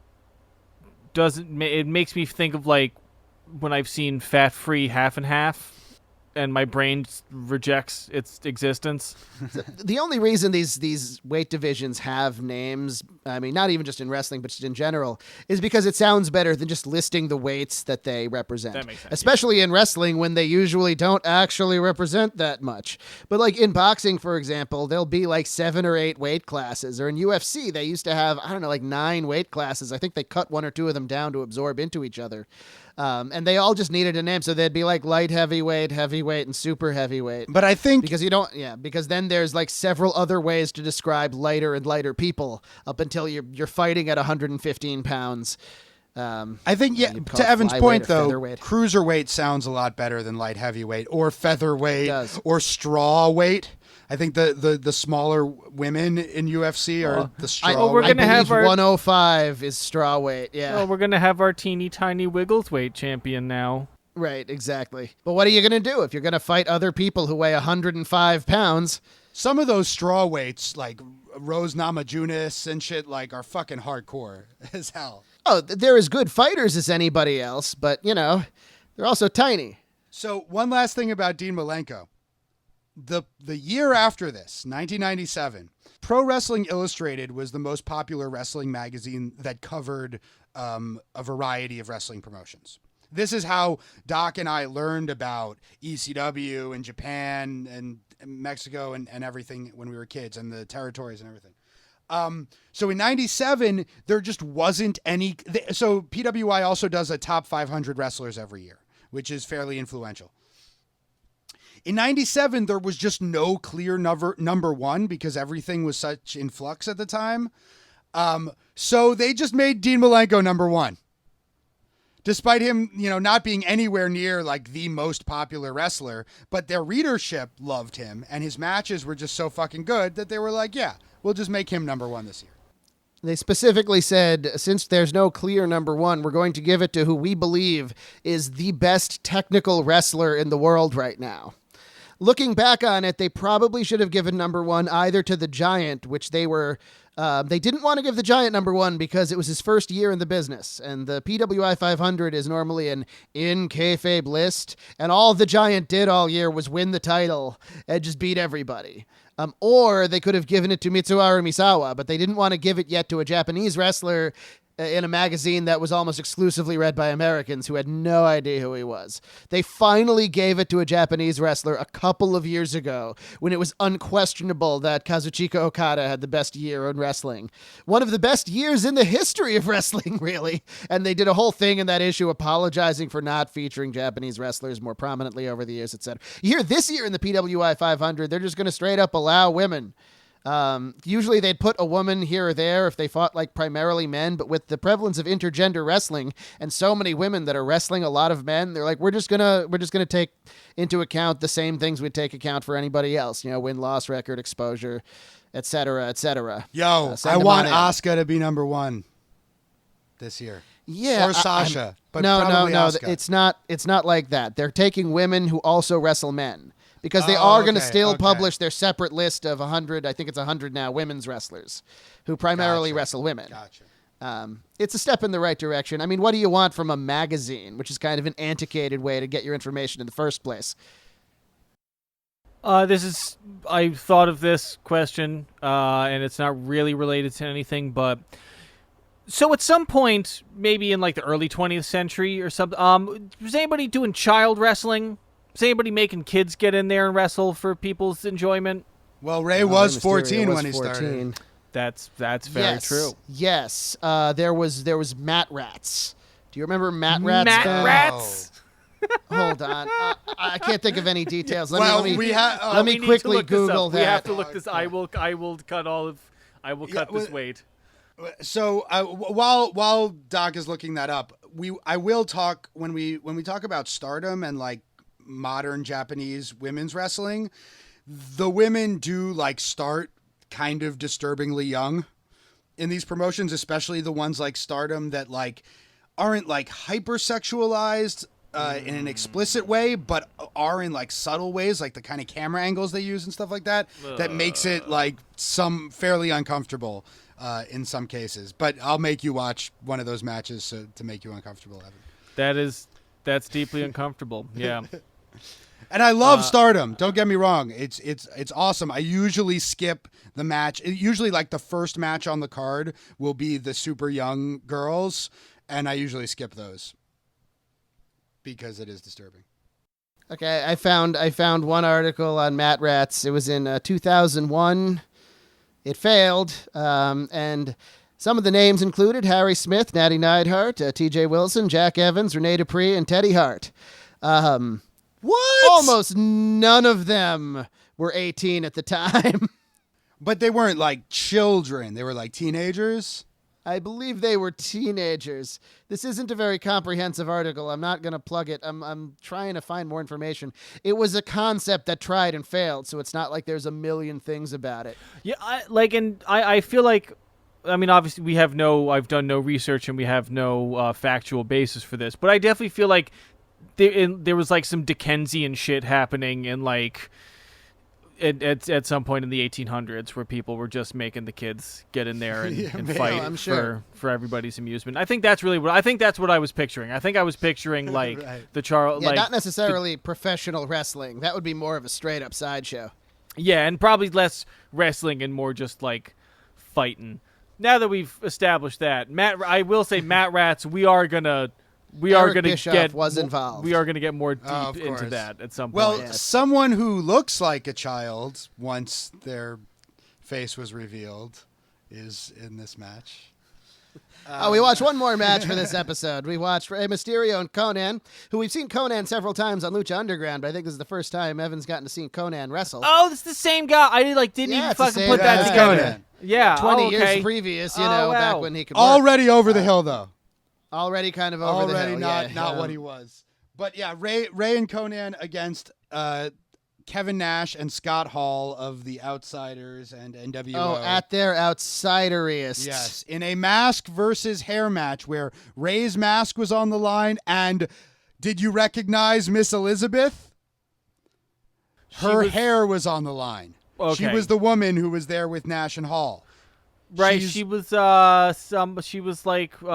it makes me think of like when I've seen Fat Free Half and Half and my brain rejects its existence. The only reason these weight divisions have names, I mean, not even just in wrestling, but just in general, is because it sounds better than just listing the weights that they represent. That makes sense. Especially in wrestling when they usually don't actually represent that much. But like in boxing, for example, there'll be like 7 or 8 weight classes. Or in UFC, they used to have, I don't know, like 9 weight classes. I think they cut 1 or 2 of them down to absorb into each other. And they all just needed a name, so they'd be like light heavyweight, heavyweight, and super heavyweight. But I think because then there's like several other ways to describe lighter and lighter people up until you're fighting at 115 pounds. I think, to Evan's point, though, cruiserweight sounds a lot better than light heavyweight or featherweight or straw weight. I think the smaller women in UFC are the straw. We're gonna have our 105 is straw weight. Yeah. Oh, we're gonna have our teeny tiny Wigglesweight champion now. Right, exactly. But what are you gonna do if you're gonna fight other people who weigh 105 pounds? Some of those straw weights, like Rose Namajunas and shit, like are fucking hardcore as hell. Oh, they're as good fighters as anybody else, but you know, they're also tiny. So one last thing about Dean Malenko. The year after this, 1997, Pro Wrestling Illustrated was the most popular wrestling magazine that covered a variety of wrestling promotions. This is how Doc and I learned about ECW and Japan and Mexico and everything when we were kids, and the territories and everything. So in 97, there just wasn't any. So PWI also does a top 500 wrestlers every year, which is fairly influential. In 97, there was just no clear number one because everything was such in flux at the time. So they just made Dean Malenko number 1. Despite him, you know, not being anywhere near like the most popular wrestler, but their readership loved him and his matches were just so fucking good that they were like, yeah, we'll just make him number 1 this year. They specifically said, since there's no clear number 1, we're going to give it to who we believe is the best technical wrestler in the world right now. Looking back on it, they probably should have given number 1 either to the Giant, which they didn't want to give the Giant number 1 because it was his first year in the business. And the PWI 500 is normally an in kayfabe list. And all the Giant did all year was win the title and just beat everybody. Or they could have given it to Mitsuharu Misawa, but they didn't want to give it yet to a Japanese wrestler in a magazine that was almost exclusively read by Americans who had no idea who he was. They finally gave it to a Japanese wrestler a couple of years ago when it was unquestionable that Kazuchika Okada had the best year in wrestling. One of the best years in the history of wrestling, really. And they did a whole thing in that issue apologizing for not featuring Japanese wrestlers more prominently over the years, etc. This year in the PWI 500, they're just going to straight up allow women. Usually they'd put a woman here or there if they fought like primarily men, but with the prevalence of intergender wrestling and so many women that are wrestling a lot of men, they're like, we're just gonna take into account the same things we'd take account for anybody else, win-loss record, exposure, etc., etc. Yo, Send I them want on in. Asuka to be number one this year. Yeah, Or Sasha, but no, probably no, Asuka. it's not like that. They're taking women who also wrestle men. Because they are going to still publish their separate list of 100, I think it's 100 now, women's wrestlers who primarily wrestle women. Gotcha. It's a step in the right direction. I mean, what do you want from a magazine, which is kind of an antiquated way to get your information in the first place? I thought of this question, and it's not really related to anything, but so at some point, maybe in like the early 20th century or something, was anybody doing child wrestling? Is anybody making kids get in there and wrestle for people's enjoyment? Well, Ray was Rey Mysterio 14 was when he 14. started. That's very true. Yes. There was Mat Rats. Do you remember Mat Rats? Mat Ben? Rats? Hold on. I can't think of any details. Let Well, me we let me we need to quickly look this up. Google that. We have to look this. I will cut this weight. So while Doc is looking that up, I will talk when we talk about Stardom and like modern Japanese women's wrestling. The women do like start kind of disturbingly young in these promotions, especially the ones like Stardom that like aren't like hypersexualized in an explicit way, but are in like subtle ways, like the kind of camera angles they use and stuff like that. That makes it like some fairly uncomfortable in some cases. But I'll make you watch one of those matches to make you uncomfortable, Evan. That's deeply uncomfortable. Yeah. And I love Stardom. Don't get me wrong. It's awesome. I usually skip the match. Usually like the first match on the card will be the super young girls, and I usually skip those because it is disturbing. Okay, I found one article on Mat Rats. It was in 2001. It failed, and some of the names included Harry Smith, Natty Neidhart, T.J. Wilson, Jack Evans, Renee Dupree, and Teddy Hart. What? Almost none of them were 18 at the time. But they weren't like children. They were like teenagers. I believe they were teenagers. This isn't a very comprehensive article. I'm not going to plug it. I'm trying to find more information. It was a concept that tried and failed, so it's not like there's a million things about it. Yeah, I feel like, I mean, obviously I've done no research and we have no factual basis for this, but I definitely feel like there was like some Dickensian shit happening in like at some point in the 1800s where people were just making the kids get in there and fight I'm sure. for everybody's amusement. I think that's what I was picturing. I think I was picturing like Right. the Charles, Yeah, like not necessarily professional wrestling. That would be more of a straight up sideshow. yeah, and probably less wrestling and more just like fighting. Now that we've established that, I will say Mat Rats, we are gonna Bischoff was involved. We are gonna get more deep Of into course. that at some point. Well, yes. someone who looks like a child once their face was revealed is in this match. We watched one more match for this episode. We watched Rey Mysterio and Conan, who we've seen Conan several times on Lucha Underground, but I think this is the first time Evan's gotten to see Conan wrestle. Oh, it's the same guy. I didn't Yeah, even it's the fucking same put that guy. together. Conan. Yeah, 20 okay. years previous, Oh, wow. back when he could work. Already over the hill, though. Already kind of over the Already hill. not yeah. what he was. But yeah, Ray and Conan against Kevin Nash and Scott Hall of the Outsiders and NWO. Oh, at their outsideriest. Yes, in a mask versus hair match where Ray's mask was on the line, and did you recognize Miss Elizabeth? Her hair was on the line. She Okay. was the woman who was there with Nash and Hall. Right, She's- she was she was like She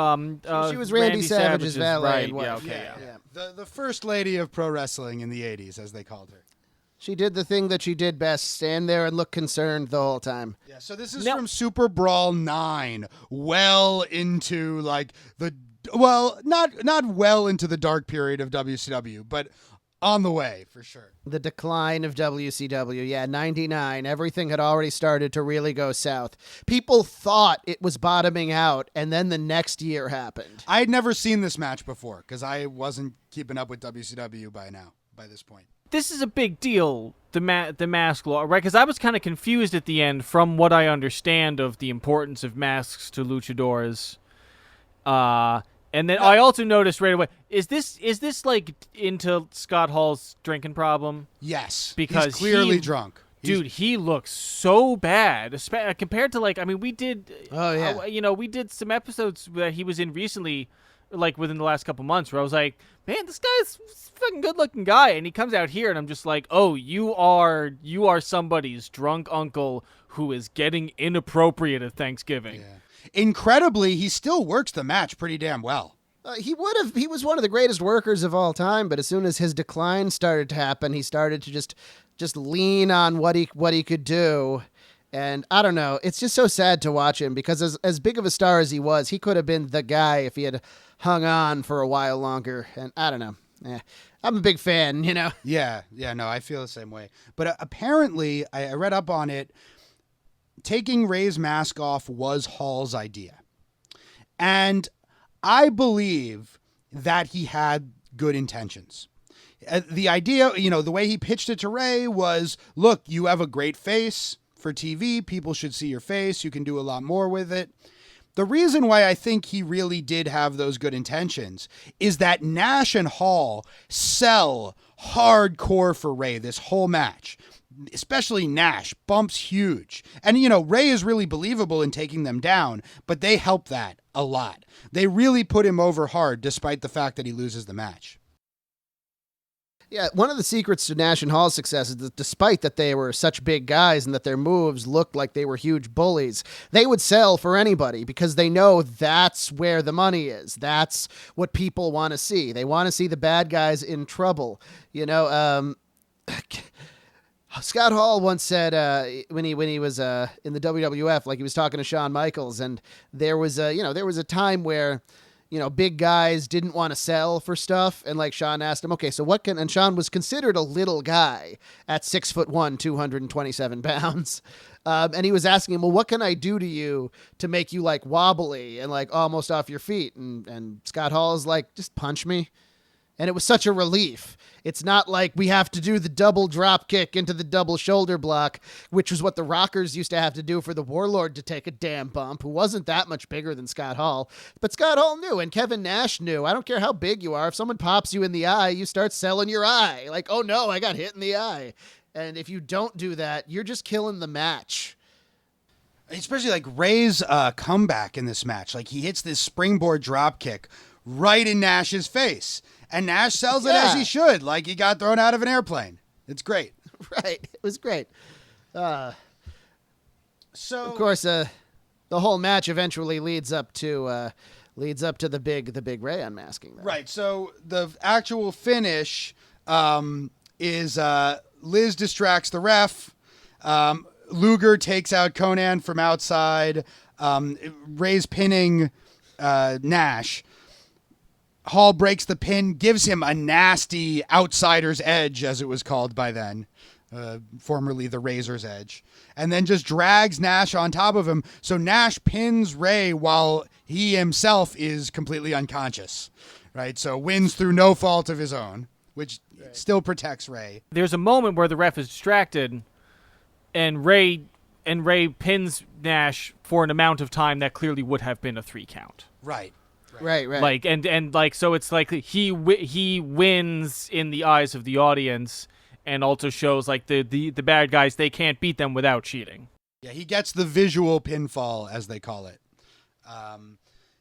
was Randy Savage's valet right? and wife. Yeah, okay, yeah. The first lady of pro wrestling in the 80s, as they called her. She did the thing that she did best, stand there and look concerned the whole time. Yeah, so this is Now- from Super Brawl 9, well into like not well into the dark period of WCW, but on the way for sure. The decline of WCW. Yeah, 99. Everything had already started to really go south. People thought it was bottoming out, and then the next year happened. I had never seen this match before because I wasn't keeping up with WCW by this point. this is a big deal. The mask law, right? Because I was kind of confused at the end from what I understand of the importance of masks to luchadors. And then I also noticed right away, is this like into Scott Hall's drinking problem? Yes, because he's clearly drunk. Dude, he looks so bad compared to we did. Oh yeah. We did some episodes that he was in recently, like within the last couple months, where I was like, man, this guy's a fucking good-looking guy, and he comes out here, and I'm just like, oh, you are somebody's drunk uncle who is getting inappropriate at Thanksgiving. Yeah. Incredibly, he still works the match pretty damn well. He was one of the greatest workers of all time, but as soon as his decline started to happen, he started to just lean on what he could do. And I don't know, it's just so sad to watch him because as big of a star as he was, he could have been the guy if he had hung on for a while longer. And I don't know. I'm a big fan, you know? Yeah, no, I feel the same way. But apparently, I read up on it, taking Rey's mask off was Hall's idea. And I believe that he had good intentions. The idea, the way he pitched it to Rey was, look, you have a great face for TV. People should see your face. You can do a lot more with it. The reason why I think he really did have those good intentions is that Nash and Hall sell hardcore for Rey this whole match. Especially Nash, bumps huge. And, Rey is really believable in taking them down, but they help that a lot. They really put him over hard despite the fact that he loses the match. Yeah, one of the secrets to Nash and Hall's success is that despite that they were such big guys and that their moves looked like they were huge bullies, they would sell for anybody because they know that's where the money is. That's what people want to see. They want to see the bad guys in trouble. Scott Hall once said when he was in the WWF, like he was talking to Shawn Michaels, and there was a time where big guys didn't want to sell for stuff. And like Shawn asked him, okay, so what and Shawn was considered a little guy at 6'1", 227 pounds. And he was asking him, well, what can I do to you to make you like wobbly and like almost off your feet? And Scott Hall is like, just punch me. And it was such a relief. It's not like we have to do the double drop kick into the double shoulder block, which was what the Rockers used to have to do for the Warlord to take a damn bump, who wasn't that much bigger than Scott Hall. But Scott Hall knew, and Kevin Nash knew. I don't care how big you are. If someone pops you in the eye, you start selling your eye. Like, oh no, I got hit in the eye. And if you don't do that, you're just killing the match. Especially like Rey's comeback in this match. Like he hits this springboard drop kick right in Nash's face. And Nash sells it as he should, like he got thrown out of an airplane. It's great. Right. It was great. So, of course, the whole match eventually leads up to the big Rey unmasking. Though. Right. So the actual finish is Liz distracts the ref. Luger takes out Conan from outside. Rey's pinning Nash. Hall breaks the pin, gives him a nasty outsider's edge, as it was called by then, formerly the Razor's Edge, and then just drags Nash on top of him. So Nash pins Rey while he himself is completely unconscious, right? So wins through no fault of his own, which still protects Rey. There's a moment where the ref is distracted, and Rey pins Nash for an amount of time that clearly would have been a 3 count. Right. Right. Like and like so it's like he wins in the eyes of the audience, and also shows like the bad guys, they can't beat them without cheating. Yeah, he gets the visual pinfall, as they call it.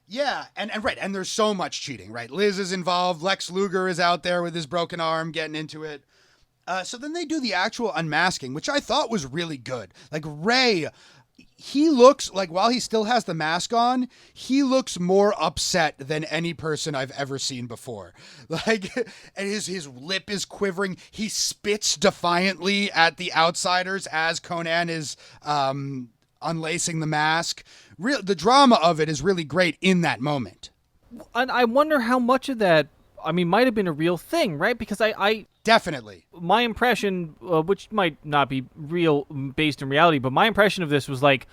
Yeah, and right, and there's so much cheating, right? Liz is involved, Lex Luger is out there with his broken arm getting into it. So then they do the actual unmasking, which I thought was really good. Like Rey, he looks like, while he still has the mask on, he looks more upset than any person I've ever seen before. Like, and his lip is quivering. He spits defiantly at the outsiders as Conan is unlacing the mask. The drama of it is really great in that moment. And I wonder how much of that, might have been a real thing, right? Because I definitely, my impression, which might not be real based in reality, but my impression of this was like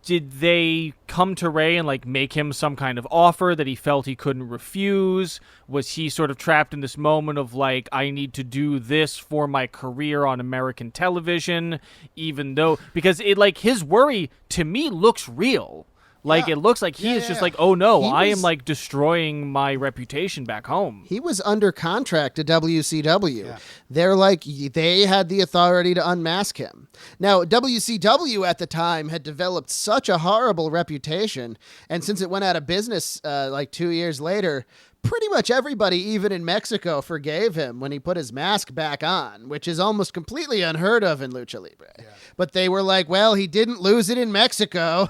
did they come to Ray and like make him some kind of offer that he felt he couldn't refuse? Was he sort of trapped in this moment of like, I need to do this for my career on American television, even though, because it like his worry to me looks real. Like, Yeah. it looks like he is just yeah. like, oh no, He I am was- like destroying my reputation back home. He was under contract to WCW. Yeah. They're like, they had the authority to unmask him. Now, WCW at the time had developed such a horrible reputation, and since it went out of business like 2 years later, pretty much everybody, even in Mexico, forgave him when he put his mask back on, which is almost completely unheard of in Lucha Libre. Yeah. But they were like, well, he didn't lose it in Mexico.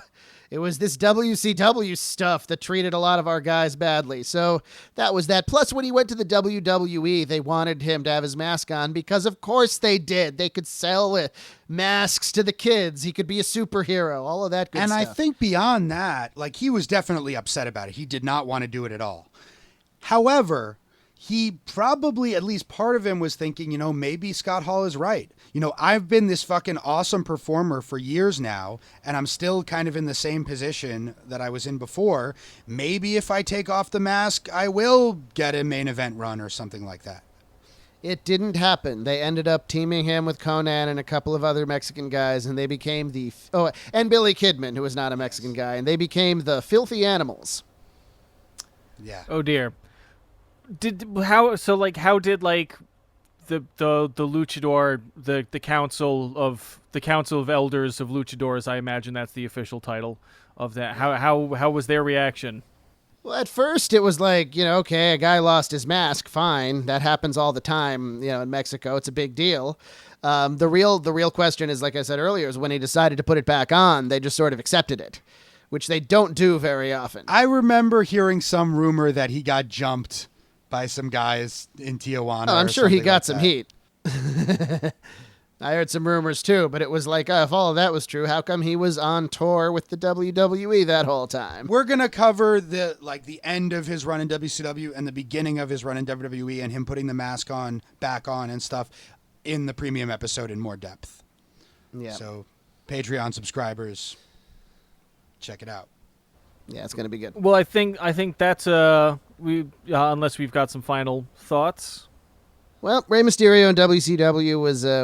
It was this WCW stuff that treated a lot of our guys badly. So that was that. Plus, when he went to the WWE, they wanted him to have his mask on because, of course, they did. They could sell masks to the kids. He could be a superhero, all of that good And stuff. I think beyond that, like, he was definitely upset about it. He did not want to do it at all. However, he probably, at least part of him was thinking, maybe Scott Hall is right. I've been this fucking awesome performer for years now, and I'm still kind of in the same position that I was in before. Maybe if I take off the mask, I will get a main event run or something like that. It didn't happen. They ended up teaming him with Conan and a couple of other Mexican guys, and they became and Billy Kidman, who was not a Mexican guy, and they became the Filthy Animals. Yeah. Oh dear. How did like the luchador, the council of elders of luchadors, I imagine that's the official title of that. How was their reaction? Well, at first it was like, okay, a guy lost his mask, fine. That happens all the time, in Mexico. It's a big deal. The real question is, like I said earlier, is when he decided to put it back on, they just sort of accepted it, which they don't do very often. I remember hearing some rumor that he got jumped by some guys in Tijuana. Oh, I'm or sure he something got like some that. heat. I heard some rumors too, but it was like, if all of that was true, how come he was on tour with the WWE that whole time? We're gonna cover the end of his run in WCW and the beginning of his run in WWE and him putting the mask back on and stuff in the premium episode in more depth. Yeah. So, Patreon subscribers, check it out. Yeah, it's gonna be good. Well, I think that's unless we've got some final thoughts. Well, Rey Mysterio in WCW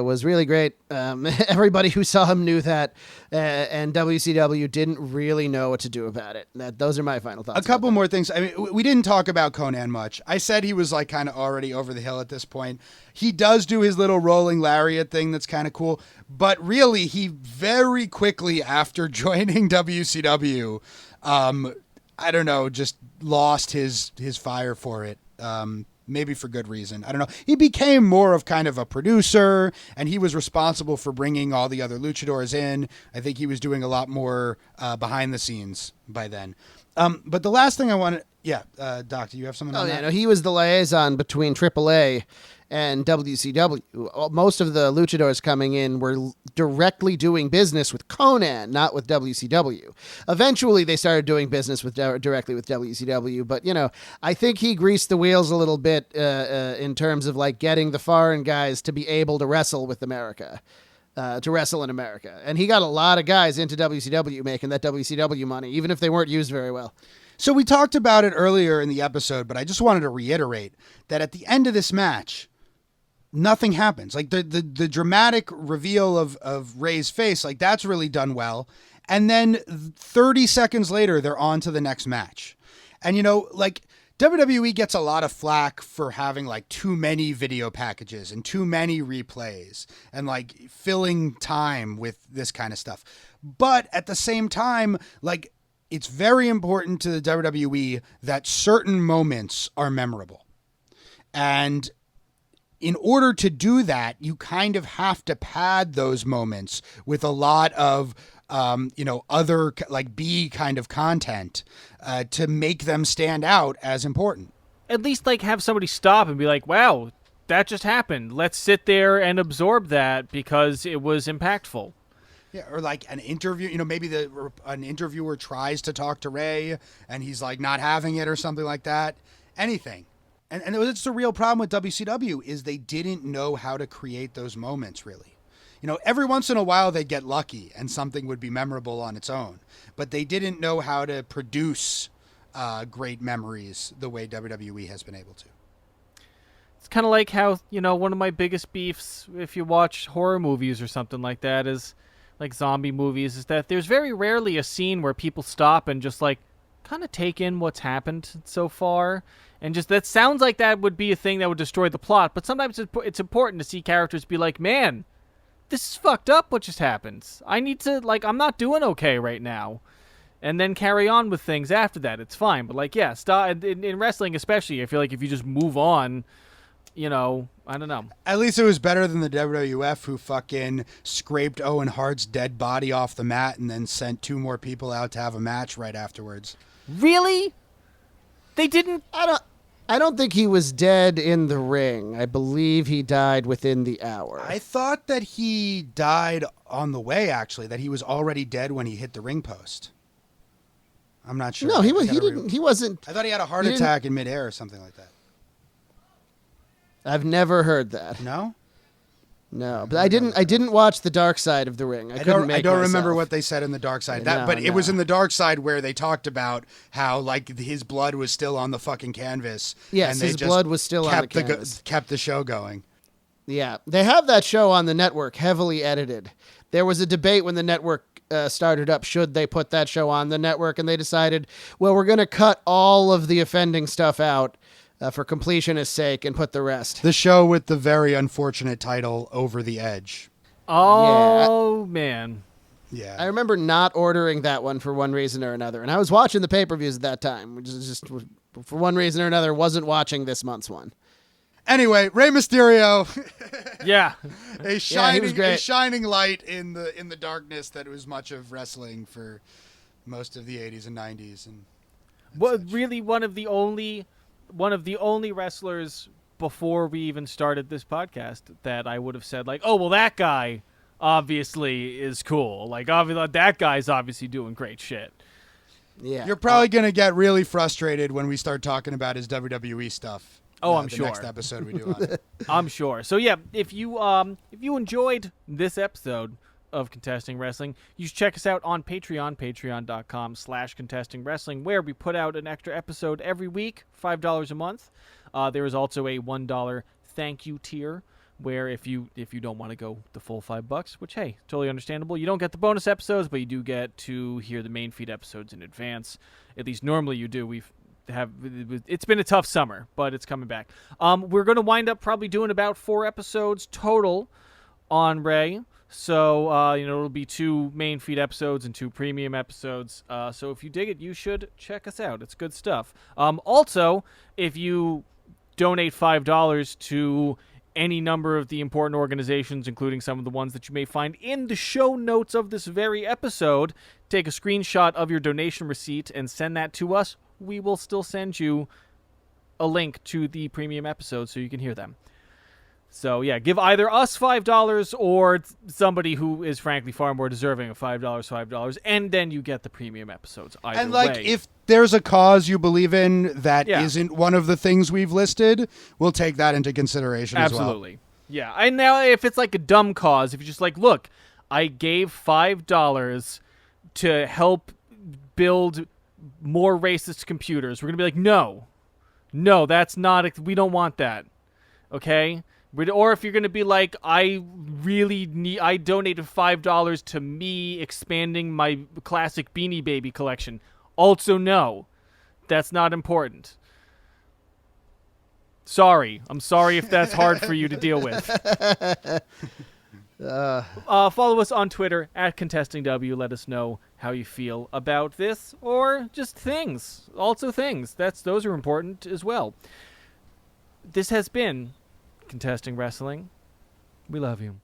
was really great. Everybody who saw him knew that, and WCW didn't really know what to do about it. Those are my final thoughts. A couple more things. I mean, we didn't talk about Conan much. I said he was like kind of already over the hill at this point. He does do his little rolling lariat thing that's kind of cool, but really he very quickly after joining WCW, I don't know, just lost his fire for it. Maybe for good reason. I don't know. He became more of kind of a producer, and he was responsible for bringing all the other luchadors in. I think he was doing a lot more behind the scenes by then. But the last thing I wanted... Yeah, Doc, do you have something on that? No, he was the liaison between AAA and WCW. Most of the luchadors coming in were directly doing business with Conan, not with WCW. Eventually, they started doing business directly with WCW, but I think he greased the wheels a little bit in terms of like getting the foreign guys to be able to wrestle with America. To wrestle in America. And he got a lot of guys into WCW making that WCW money, even if they weren't used very well. So we talked about it earlier in the episode, but I just wanted to reiterate that at the end of this match, nothing happens. Like the dramatic reveal of Ray's face, like that's really done well. And then 30 seconds later, they're on to the next match. And like WWE gets a lot of flack for having like too many video packages and too many replays and like filling time with this kind of stuff. But at the same time, like it's very important to the WWE that certain moments are memorable. And in order to do that, you kind of have to pad those moments with a lot of other like B kind of content to make them stand out as important. At least like have somebody stop and be like, wow, that just happened. Let's sit there and absorb that because it was impactful. Yeah, or like an interview, maybe an interviewer tries to talk to Ray and he's like not having it or something like that. Anything. And it's the real problem with WCW is they didn't know how to create those moments really. every once in a while they'd get lucky and something would be memorable on its own, but they didn't know how to produce great memories the way WWE has been able to. It's kind of like how, one of my biggest beefs, if you watch horror movies or something like that, is like zombie movies, is that there's very rarely a scene where people stop and just like kind of take in what's happened so far. And just that sounds like that would be a thing that would destroy the plot. But sometimes it's important to see characters be like, man, this is fucked up what just happened. I need to, I'm not doing okay right now. And then carry on with things after that. It's fine. But stop in wrestling especially, I feel like if you just move on, I don't know. At least it was better than the WWF, who fucking scraped Owen Hart's dead body off the mat and then sent 2 more people out to have a match right afterwards. Really? They didn't. I don't think he was dead in the ring. I believe he died within the hour. I thought that he died on the way, actually, that he was already dead when he hit the ring post. I'm not sure. No, he didn't. He wasn't. I thought he had a heart attack in midair or something like that. I've never heard that. No? No, but I didn't watch the Dark Side of the Ring. I don't remember what they said in the Dark Side. It was in the Dark Side where they talked about how his blood was still on the fucking canvas. Yes, and his blood was still on the canvas. Kept the show going. Yeah, they have that show on the network, heavily edited. There was a debate when the network started up, should they put that show on the network, and they decided, well, we're going to cut all of the offending stuff out for completionist sake and put the rest. The show with the very unfortunate title, Over the Edge. Oh, man. Yeah. I remember not ordering that one for one reason or another, and I was watching the pay-per-views at that time, which is just, for one reason or another, wasn't watching this month's one. Anyway, Rey Mysterio. Yeah. a shining light in the darkness that was much of wrestling for most of the 80s and 90s. And really one of the only wrestlers before we even started this podcast that I would have said, oh, well, that guy obviously is cool. Obviously, that guy's obviously doing great shit. Yeah. You're probably going to get really frustrated when we start talking about his WWE stuff. Oh, I'm sure. Next episode we do on it. I'm sure. So yeah, if you enjoyed this episode of Contesting Wrestling, you should check us out on Patreon, patreon.com/contestingwrestling, where we put out an extra episode every week, $5 a month. There is also a $1 thank you tier, where if you don't want to go the full $5, which hey, totally understandable, you don't get the bonus episodes, but you do get to hear the main feed episodes in advance. At least normally you do. It's been a tough summer, but it's coming back. We're going to wind up probably doing about 4 episodes total on Rey. So, it'll be 2 main feed episodes and 2 premium episodes. So if you dig it, you should check us out. It's good stuff. Also, if you donate $5 to any number of the important organizations, including some of the ones that you may find in the show notes of this very episode, take a screenshot of your donation receipt and send that to us. We will still send you a link to the premium episodes so you can hear them. So, yeah, give either us $5 or somebody who is, frankly, far more deserving of $5, and then you get the premium episodes either way. And, if there's a cause you believe in that isn't one of the things we've listed, we'll take that into consideration as well. Absolutely. Yeah. And now, if it's a dumb cause, if you're just look, I gave $5 to help build more racist computers, we're going to be no, that's not, we don't want that. Okay? Or if you're going to be I donated $5 to me expanding my classic Beanie Baby collection. Also, no, that's not important. Sorry. I'm sorry if that's hard for you to deal with. Follow us on Twitter @ContestingW. Let us know how you feel about this or just things. Also things. Those are important as well. This has been Contesting Wrestling. We love you.